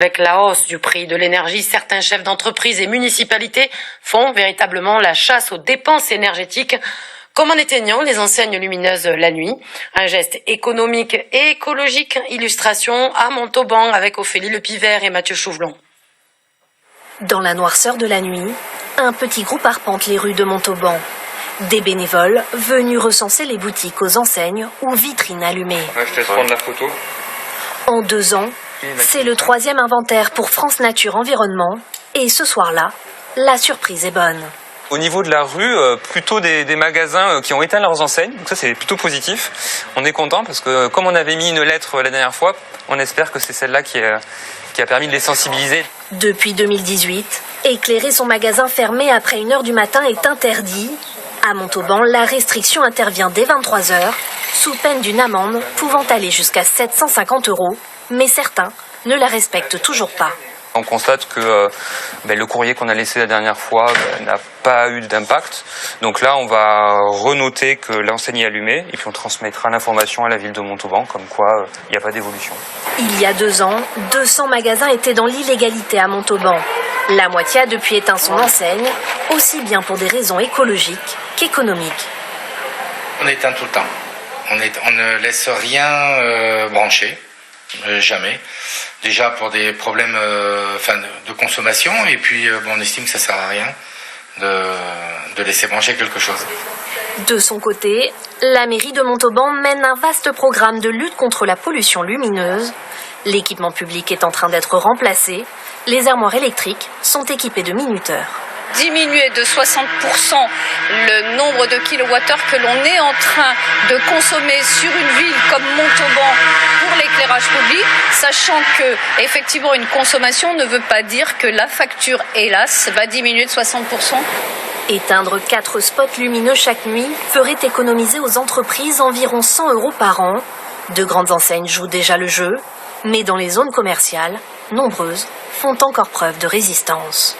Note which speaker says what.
Speaker 1: Avec la hausse du prix de l'énergie, certains chefs d'entreprise et municipalités font véritablement la chasse aux dépenses énergétiques, comme en éteignant les enseignes lumineuses la nuit. Un geste économique et écologique. Illustration à Montauban avec Ophélie Lepivert et Mathieu Chouvelon.
Speaker 2: Dans la noirceur de la nuit, un petit groupe arpente les rues de Montauban. Des bénévoles venus recenser les boutiques aux enseignes ou vitrines allumées.
Speaker 3: Ouais, je te laisse prendre la photo.
Speaker 2: En 2 ans, c'est le 3e inventaire pour France Nature Environnement. Et ce soir-là, la surprise est bonne.
Speaker 3: Au niveau de la rue, plutôt des magasins qui ont éteint leurs enseignes. Donc ça, c'est plutôt positif. On est content parce que comme on avait mis une lettre la dernière fois, on espère que c'est celle-là qui a permis de les sensibiliser.
Speaker 2: Depuis 2018, éclairer son magasin fermé après 1h du matin est interdit. À Montauban, la restriction intervient dès 23h, sous peine d'une amende pouvant aller jusqu'à 750 €. Mais certains ne la respectent toujours pas.
Speaker 3: On constate que le courrier qu'on a laissé la dernière fois n'a pas eu d'impact. Donc là, on va renoter que l'enseigne est allumée et puis on transmettra l'information à la ville de Montauban, comme quoi il n'y a pas d'évolution.
Speaker 2: Il y a 2 ans, 200 magasins étaient dans l'illégalité à Montauban. La moitié a depuis éteint son enseigne, aussi bien pour des raisons écologiques qu'économiques.
Speaker 4: On éteint tout le temps. On ne laisse rien brancher. Jamais. Déjà pour des problèmes de consommation et puis on estime que ça sert à rien de laisser brancher quelque chose.
Speaker 2: De son côté, la mairie de Montauban mène un vaste programme de lutte contre la pollution lumineuse. L'équipement public est en train d'être remplacé. Les armoires électriques sont équipées de minuteurs.
Speaker 5: Diminuer de 60% le nombre de kilowattheures que l'on est en train de consommer sur une ville comme Montauban pour l'éclairage public, sachant que effectivement une consommation ne veut pas dire que la facture, hélas, va diminuer de 60%.
Speaker 2: Éteindre 4 spots lumineux chaque nuit ferait économiser aux entreprises environ 100 € par an. De grandes enseignes jouent déjà le jeu, mais dans les zones commerciales, nombreuses font encore preuve de résistance.